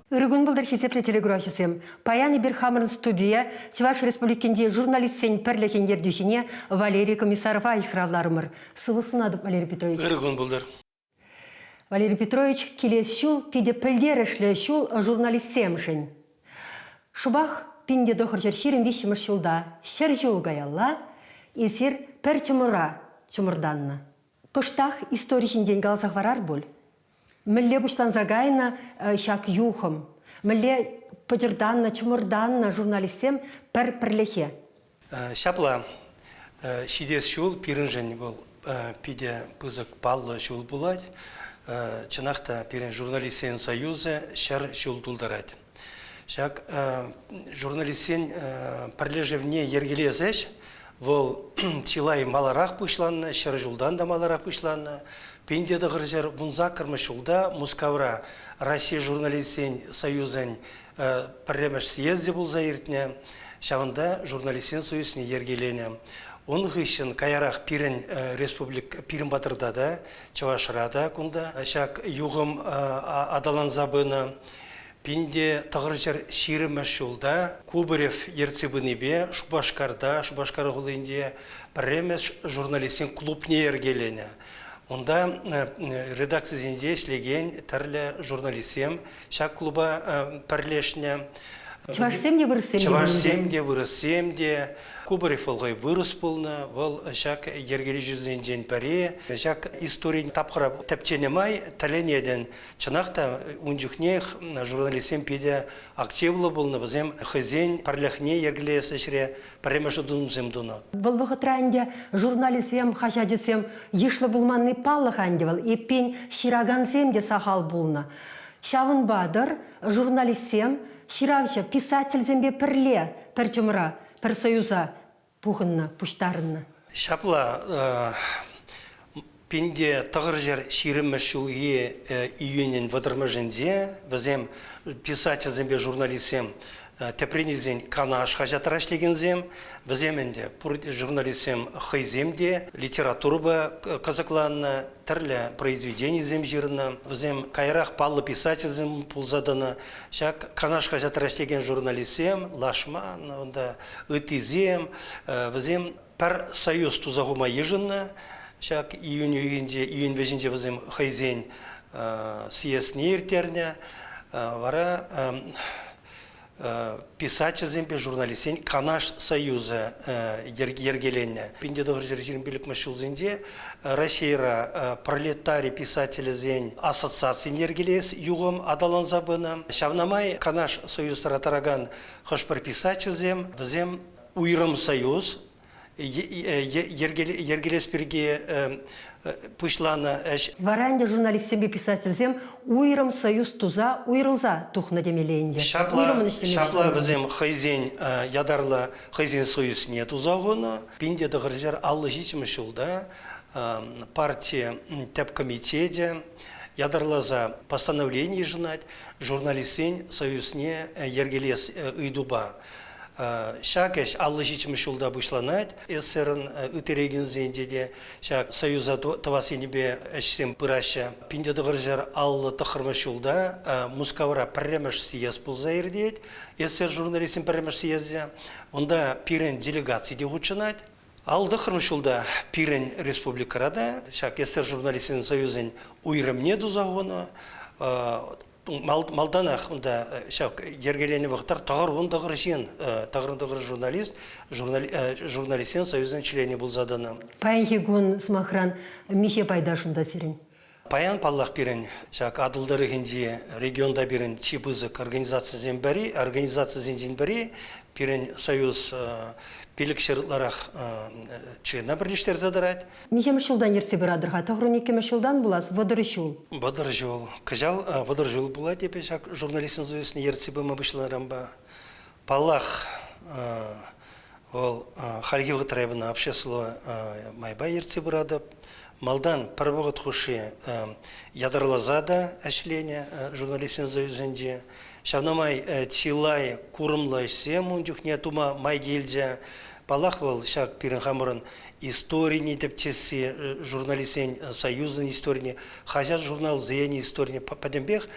Үргін бұлдар хесеплі телеграфисем. Паяны бір хамырын студия Чуваш Республикінде журналистсен пірліген ердюшіне Валерий Комиссарова айқыравларымыр. Сылысын адып, Валерий Петрович. Үргін бұлдар. Валерий Петрович, келес шул, пиде пілдер ішлі шул журналистсем шын. Шубах пинде дохыр жершерін вишімір шулда шер жул гаялла, есер пір чумырданны. Кыштах историчінден галсақ варар бұл. Мілле бұштан загайна шак юхым. Мілле пыжырданна, чумырданна журналистсем пірлехе. Шапла шидес шул пирін жын бұл пиде пызык паллы шул бұлад. Чынақта пирін журналистсен союзы шар шул тұлдарад. Шак журналистсен пірлежевне ергелезеш, бұл чилай маларақ пұшланны, шар жулдан да маларақ пұшланны. Пенде дығыржар бұнза кірмі шулда Мускавра Россия журналистсен союзын пірремеш съезде бұл заиртіне, шавында журналистсен союзіне ергелене. Оның ғышын каярақ пирін республик пирін батырда да, Чавашырада күнда, шак юғым адалан забыны, пенде тағыржар ширімеш шулда, Кубарев ерцебінебе, Шубашкарда, Шубашкар ғылынде пірремеш журналистсен клубне ергелене. Онда редакциясында эшлеген түрлі журналистсем, шак клуба пірлешіне. Чувашсем де вырыссем? Чувашсем де вырыссем де. Кубарев олғай вырыс болны, ол шак ергелі жүзінден пәрі. Шак историяны тапқыра тәпченемай, тәленеден чынақта үнжікнех журналистсем педе активлы болны. Бізем хызен парлехне ергелесі шыре пәрремеші дұнымсем дұны. Бұл вғытрайынде журналистсем, хашадисем ешлі бұлманны палық әнде был. Еппен ширагансем де сахал болны. Шавын бадыр журналистсем, ширавшы писательзембе пірле, пірчымыра, пір союза пұғынны, пұштарынны. Шапла пенде тағыржар ширімі шулге июнен вадырмы жінде, бізем писательзембе журналистсем тепренезен канаш хажатырашлегензем, біземенде журналистсем хайземде, литература казакланна, түрлі произведениезем жирна, бізем кайрақ паллы писательзем пулзаданы, шак канаш хажатырашлеген журналистсем, лашман, ытизем, бізем пар союз тузағыма ежінна, шак июнь везінде бізем хайзен съезне ертерне, вара писательзембе журналистсен Канаш союза ергеленне. Пенде дұғыр жербелік мәшілзенде Россияра пролетарий писателізен ассоциациян ергелес юғым адалан забыны. Шавнамай Канаш союзара тараган хошпар писательзем, бізем уйрым союз ергелес берге пушлана әш. Варанде журналистсембе писательзем уйрым союз туза, уйрылза тухны демелейінде. Шапла бізем хайзен ядарлы хайзен союз не тузағыны. Пенде дұғыржар аллы жечімі шылда партия тәп комитеде ядарлаза постановление жынать журналистсен союзне ергелес үйдуба. Шакеш аллы жечімі шулда бұшланат, эсерін үтерегінзенде де шак союза тавасенебе әшсен бұраша. Пенде дұғыржар аллы тұқырмы шулда Мускавра пірремеш съез бұлза ердейд, эсер журналистен пірремеш съезде, онда пирен делегацияде ғучынат. Алды қырмышылда пирен республикарада, шак эсер журналистен союзен уйрымне дұзағыны, Малданах шак ергелене вақтар тағырындығыр жен, тағырындығыр журналистен союзен члене бұл заданы. Паян хегун смахран мише пайдашында сирен? Паян паллах берін, шак адылдары генде регионда берін чипызык организациясен бәрі, берін союз пелікшерларақ члена бірліштер задырад. Мише мүшілдан ерсе бір адырға, тағырын еке мүшілдан бұлас, вадыры шул? Вадыры жол. Кажал вадыры жол бұла депе, шак журналистен союзіне ерсе бұма бұшыларам ба. Паллах ол халги вғытрайбына апшесылы майба ерсе бір адып. Малдан парвағыт хуши ядарлазада әшлене журналистен союзінде. Шавнамай чилай курымлай сем, үндюхне тума май гельдя. Палах был шак пирен хамырын истории тептеси журналистен союзын истории хажат журнал зени истории падембех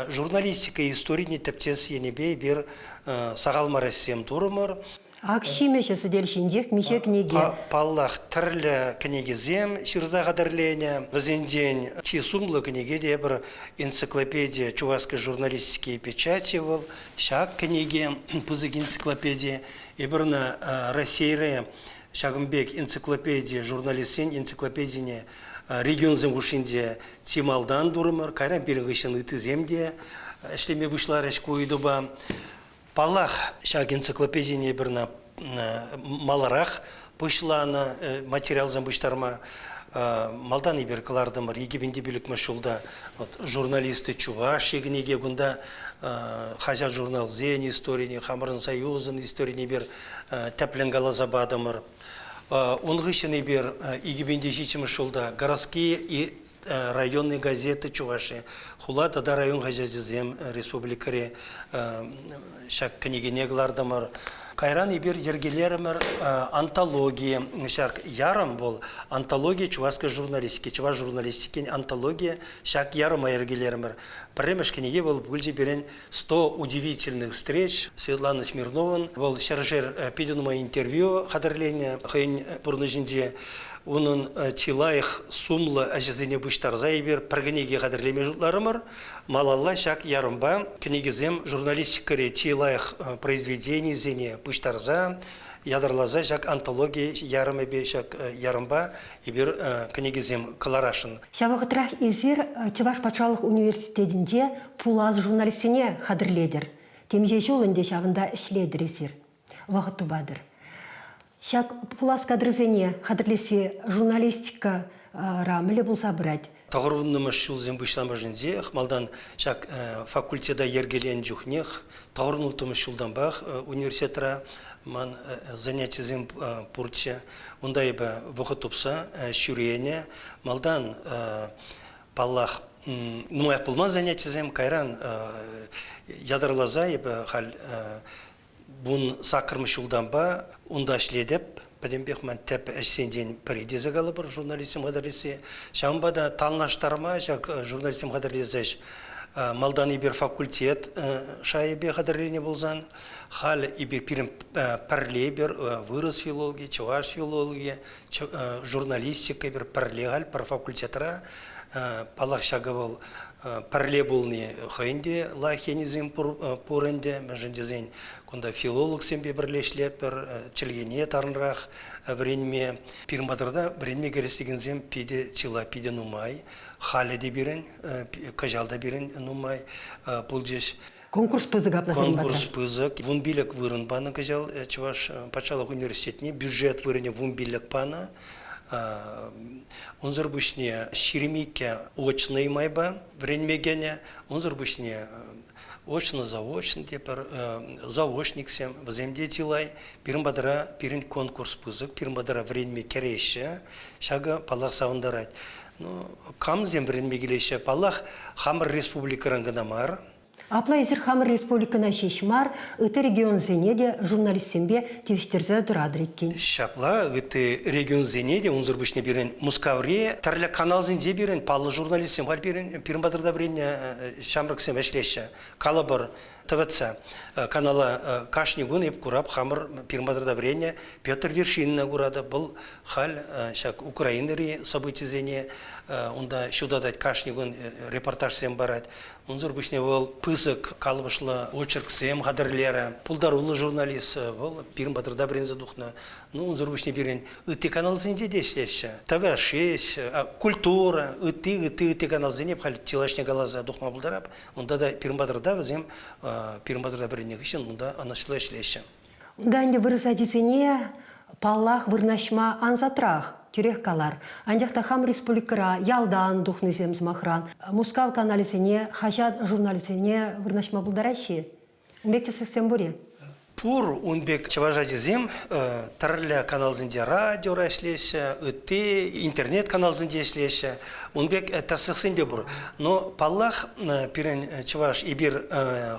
журналистика истории тептеси енебей бер сагалмарасем турмар. Акшимеше сидельшиндех мише книге. Паллах тірлі книгизем ширза қадырлене. Візен день чи сумлы книге де бір энциклопедия чувашской журналистики печати был. Шак книге пызык энциклопедия. И бірна Россия Шагымбек энциклопедия журналистен энциклопедияне регион земгушинде Тималдан дурмар. Кайран перегішін ытыземде. Эшлеме бұшлар әшкуйды ба. Палах шаг энциклопедияне бірна маларах пушлана материал замбыштарма малдан ибер кылардымыр егебенде билік машулда журналисты чуваш егінеге гунда хажар журнал зен историяне хамырын союзын историяне бер тәплінгала забадымыр онгышын ибер егебенде жичімі шулда городские и районные газеты Чуваши. Хула тада район газеты зем республикаре шак книгенеглардамар. Кайран ибер ергелеремер антология. Шак ярым бол антология чувашской журналистики. Чуваш журналистики антология шак ярым ергелеремер. Премеш книге был бульджи берен 100 удивительных встреч. Светлана Смирнова был шаржер пиденума интервью хадарления хайн пурнажинде. Onun çilayıq sumlı ajizine buştarza ибер прогнеге қадірлеме жұтларымыр. Малалла шак ярымба книгизем журналистикаре çиlayıq произведений зене бuştarza ядарлаза шак антология ярымы бе шак ярымба ибер книгизем каларашын. Шавағытрах изир Чуваш патшалық университетінде пулаз журналистіне қадірледір. Темже жолынде шағында ішледір изир. Вақыт тубадыр. Шак пулас кадрызене хадрлесе журналистика рамылы болса брать. Тағырвынны шулзен бұшламажынзе, малдан шак факультеда ергелен жүхнех, тағырвынны шулдан бақ университетра ман занятизем пуртсе, онда ебі вұқы тұпса шүрейне, малдан паллах нумаяқ болман занятизем, кайран ядарлаза ебі хал Бун сакырмыш жылдан ба, онда шледеп, бәдембек мен тәп әшсенден передезе қалы бір журналистім қадарлесе. Шамбада талнаштарма, журналистім қадарлезеш, малдан ибер факультет шайыбе қадарлене болзан, хал ибер пирім пәрле бер вырыс филология, чуваш филология, журналистика бер пәрле қал, пар факультетра, палақ шағы бол пәрле болны хайынде лахенизм пурынде, мәжіндезен Кунда филолог сембе бірлешлеп бір чілгене тарынрақ вренме пирмадырда вренме керестеген зем пиде чила пиде нумай, халі де берін, кажалда берін нумай, бұл жеш Конкурс пызык апласен бата. Конкурс пызык. Вун билік вырын баны кажал Чуваш патшалық университетіне, бюджет вырыне вун билік баны. Онзыр бұшне шеремейке очный майба вренмегене, онзыр бұшне очно-заочно, тепер заочниксем, вземде тилай, пирин бадара, пирин конкурс пызык, пирин бадара вренме кереше, шага палах савындарать. Ну, камзем вренме келеше, палах хамыр республикаран гынамар. Апла изир хамыр республикана шешмар, ыты регион зенеде журналистсембе тивиштерзе дырадыреккен. Шапла, ыты регион зенеде, онзыр бішне берен Мускавре, тарлы канал зенде берен, палы журналистсем хал берен, пирин бадырда берен шамрыксем әшлеше, калабыр ТВЦ канала Кашнигун еп курап, хамыр пирин бадырда берен, Петр Вершинина курады, бұл хал шак Украинери событий зене, онда шудадать Кашнигун репортаж сем барать, онзыр бішне ол пысык калбышлы очерк сем қадырлері, пулдарулы журналист, ол пирин бадырда берен задухна, ну онзыр бішне берен, ыты канал зенде дешлеші, ТВ6, культура, ыты канал зенеп, хал тилашне галаза духма бұлдарап, онда да пирин бадырда өзем пирин бадырда беренек үшін, онда анашлы эшлеші. Онда әнде вырыс әдісене паллах вырнашма анзатрах. Тюрех калар. Анжақта хам республикара ялдан духнызем змахран. Мускав каналисене, хажат журналисене вырнашма бұлдараши. Умбекте сексен бұре? Пур унбек чаважадизем, тарля канал зінде радио рашлеше, интернет канал зінде шлеше, унбек тасықсенде бұр. Но паллах пирен чаваш ибир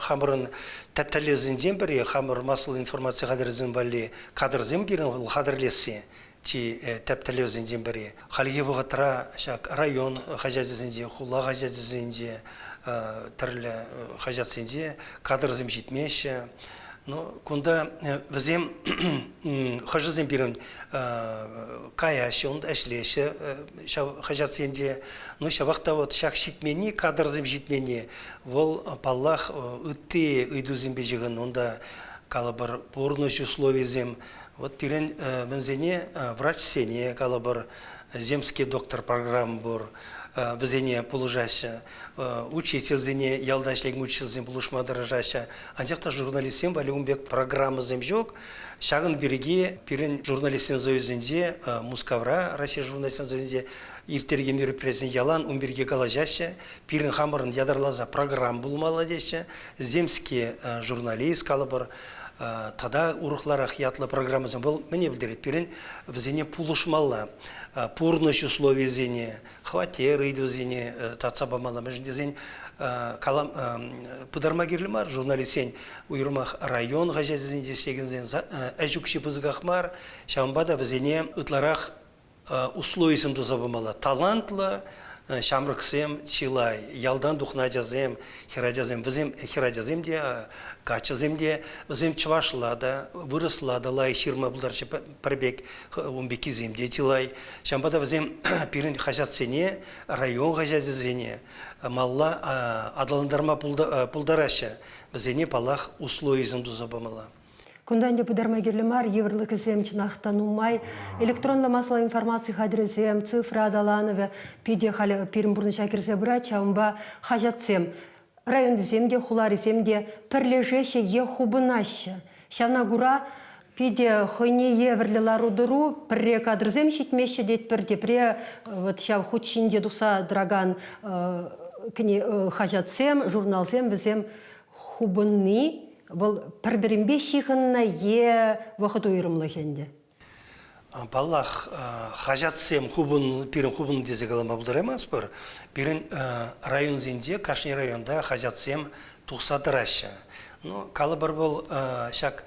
хамырын тәптәлі зінден бірі, хамыр масыл информация қадырзен бәлі қадырзен бірін қадырлесе. ти тәптелеузінден бірі. Халге вғытра шак район хажатызінде, хула хажатызінде, түрлі хажатызінде кадрызым жетмеші. Ну, кунда візем хажызым бірін каяшы, онда әшлеші хажатызінде. Ну, шавақта вот шак шитмені, кадрызым жетмені. Ол паллах үтті үйдузым бежігін, онда калабар порнош условиезем. Вот пирен бензине врач сене калабар земский доктор программ бор бензине полужаща учитель зене ялдашлик учитель зем полушма дорожаща анжакта журналистсем валюмбек программа земжок шагын береги пирен журналистсен зоюзенде мускавра Россия журналистсен зоюзенде иртерге мероприятие ялан умберге галажаща пирен хамырын ядарлаза программ булмала деща земский журналист калабар тада урухларах ятлы программазын был мне білдірет перен візене пулышмалла порнош условия зене хватеры иду зене тацабамала мәжінде зен калам пыдармагерлімар журналистен уйырмақ район ғажазінде сегін зен әжукші пызығақмар шамбада візене ытларах условиясын дұзабамала талантлы шамрыксем чилай ялдан духна жазем хиражазем визем хиражазем де качазем де визем чвашлада вырослада лай ширма булдарчы парбек 15 земде чилай шамбада визем пирин хажатсене район хажазене малла адаландарма пулдараша визене палах условиязым дузабамала. Кунданде пыдармагерлемар еврлык изем чинахтанумай, электронла масла информации хадрезем, цифра адаланове, пиде халі пирмбурны шакерзе брача, умба хажатсем. Район земде, хулари земде, перлежеше е хубынаща. Шавна гура пиде хойне еврлилар удыру, пірре кадрзем шитмеше дет пірде, пірре вот шав худшинде дуса драган хажатсем, журналзем, візем хубынны, бұл пір-бірінбе шиғынна е вақыт ойырымлы хенде. Баллах хажатсем пирин хубын дезе қалама бұлдарамас бір. Пирин район зенде, Кашни районда хажатсем тұқсадырашы. Калы бір бұл шак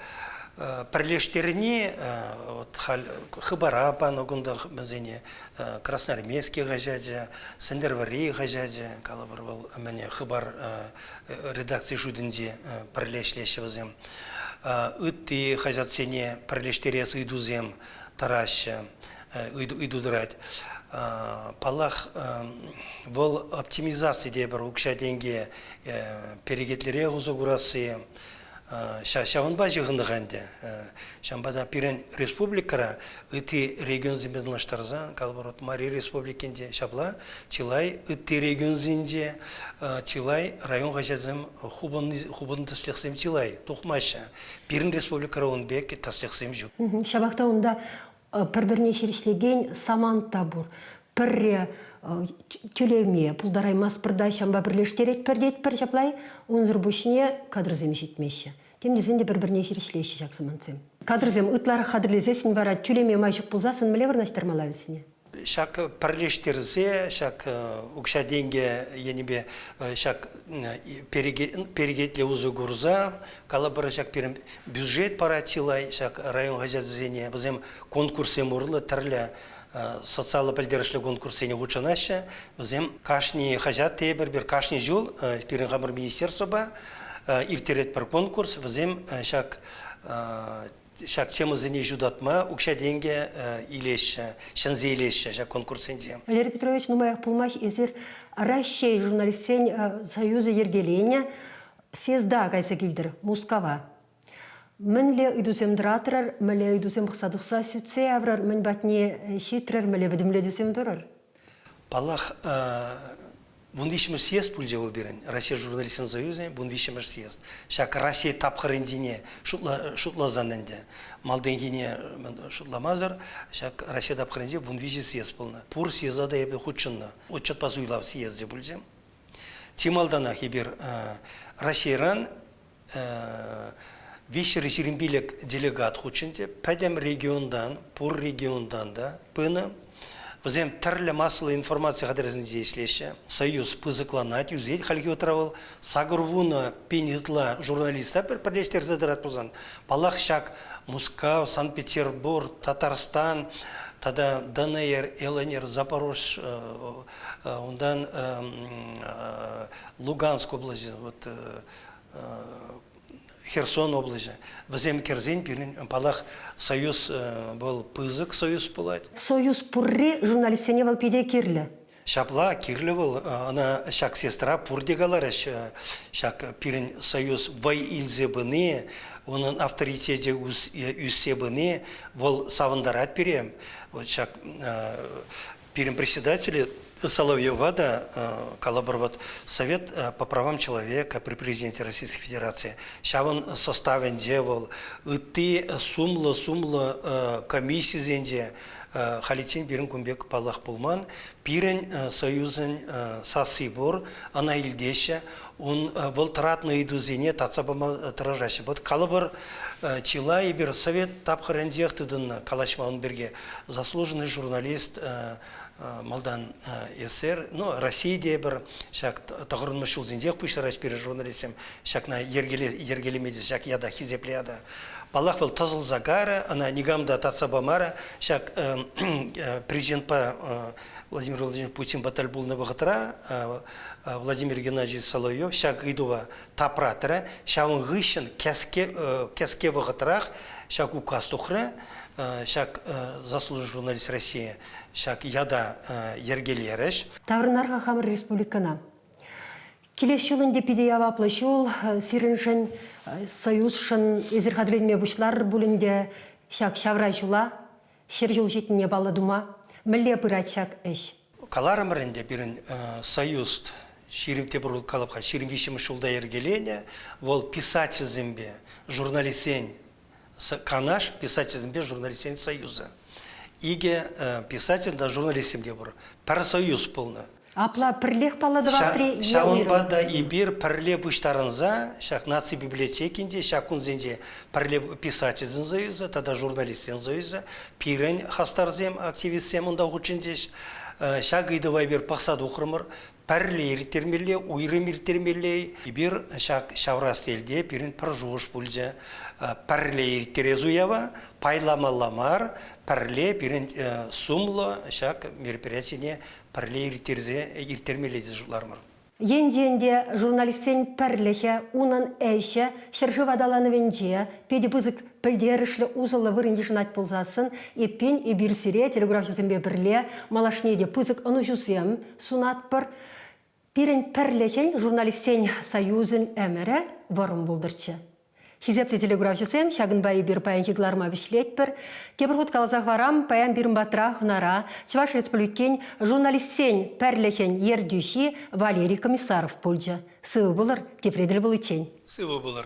пірлештеріне хыбара паногында бізене Красноармейский ғажаджа, Сендервари ғажаджа, калы бір бұл мәне хыбар редакция жүдінде пірлешлеші бізем. Үтті ғажатсене пірлештересі үйдузем тарашы, үйдудырад. Палах бұл оптимизация де бір ұқша денге перегетлере ғузы құрасы, Шаванба жығындығанды. Шамбада пирен республикара үті регион земледелаштарзан, калбарот Мари республикенде шабла, чилай үті регион зенде, чилай район ғажазым хубын таслықсым чилай, тұқмаша. Пирен республикара он бек таслықсым жүк. Шабақта онда пір-біріне херешлеген саман табур, пірре тюлеме, пулдараймас пырдай шамба бірлештерет пірдет пір жаплай, онзыр бұшыне кадрзем жетмеші. Темдезен де бір-біріне херешлеші жақсыманцем. Кадрзем ұтлары қадырлезесін бара тюлеме майшық пулзасын мүле варнаштар малавесіне? Шак пірлештерзе, шак ұқша денге енебе шак перегетле ұзы ғұрза, кала бара шак перем бюджет пара тилай, шак район ғажазене, бізем конкурсем ұрлы түрлі социалы пәлдерішлі конкурсене ғучанашы, бізем кашни хажат бір кашни жол, перен ғамыр министерство ба, иртерет бір конкурс, бізем шак чемізіне жүдатма, ұқша денге илеші, шынзе илеші, шак конкурсенде. Валерий Петрович, нумаях пулмаш езір Россия журналистен Союза ергелене сезда кайса келдір, Мускава. Мінле үйдузем дыратырар, мінле үйдузем қысадықса сүтсе аврар, мін батне шитрар, мінле бідімле дузем дұрар. Палах, бұн вишімір съезд пүлже ол берін. Россия журналистен Союзы, бұн вишімір съезд. Шак Россия тапқырындине шутлазанынде. Малденгине шутламазар, шак Россия тапқырынде бұн виші съезд пылны. Пур съезда да ебе худшынны. Отчет пасуйлав съезде пүлже. Тималдана хибер Россиян Вишер Жиринбилек делегат хучинде, пәдем региондан, пур региондан да, пыны, бізем түрлі массалы информация қадырызынде еслеші, союз пызықланат, юзет, халге отыравыл, сағырвуны пенетла журналиста бір бірлештер задырат бұзан. Палақ шак Мускав, Санкт-Петербург, Татарстан, Тада ДНР, ЛНР, Запорож, ондан Луганск области, вот, Херсон области. Бізем керзен пирин палах союз был пызык союз пулать. Союз пурри журналистене вал пиде кирлі. Шапла кирлі был, она шак сестра пурдегалар, шак пирин союз вай илзебыне, onun авторитете үссебыне, вол савандарат пирем. Вот шак пирин председатели Соловьева, да, коллаборат Совет по правам человека при президенте Российской Федерации. Сейчас он составен делал, и ты сумла комиссии зенде, халитин бирин кумбек палах пулман, пирен союзен сасибор, она ильдеща, он волтрат на идузине, тацабама тражащий. Вот коллабор чила и бир Совет тапхарендех тыдын калашмаун берге заслуженный журналист Малдан СССР, ну, Россия дебір, шак тағырын мүшіл зіндек пұшыраш бері журналистем, шак на ергелі медис, шак яда хизеплеяда. Балақ был тазыл загара, она негамда тацабамара, шак президент по Владимир Владимирович Путин баталь был на Богатра, Владимир Геннадьевич Соловьев, шак идува тапратора, шак он гыщен кеске Богатрах, шак указ тухра, шак заслуженный журналист России, шак яда ергелереш. Таврынарға Хамыр Республикана. Келес жылында пидеява плащол, сиреншен союзшын езірхадрелме бұшлар бүлінде шак шаврай жула, шер жол жетіне балы дума, мүлі пырат шак әш. Каларымырында бірін союз ширимте бұрыл қалыпқа, ширим вишімі шулда ергелене, ол писатель зембе, журналистен, канаш писатель журналистен союза. Иге писатель да журналистем де бар. Пар союз полны. Апла пірлех палы дватри Шаун бада и бир парле буштарынза, шак наци библиотекинде, шак унзенде парле писатель союза, тогда журналистен союза, пирен хастарзем активистем унда учиндеш, шак идывай бир пахсад ухрымыр, парле иртермеле, уйрым иртермеле, и бир шак шаврас елде пирен паржуш пульже, парле иртерезуява, пайламаламар, парле пирен сумло, шак мероприятие парле иртермеледи жулармыр. Енденде журналистен пәрлехе, унан әйше, шыржы вадаланы венже, педі бұзық пілдерішлі ұзылы вырын ешінат пылзасын, еппен ебірсіре телеграфшысынбе бірле, малашнеде пызық ұны жүзем, сунат бір, пирен пәрлехен журналистен союзын әмірі варым болдырчы. Хизепті телеграфшысым, шағын байы бір паян кегларма вишлет бір, кебір ғұт қалазақ варам, паян бірін батра, ғынара, Чуваш республикен журналистен пәрлехен ердюші Валерий Комиссаров пөлжі. Сывы болыр, кепреділ бұл үчен. Сывы болыр.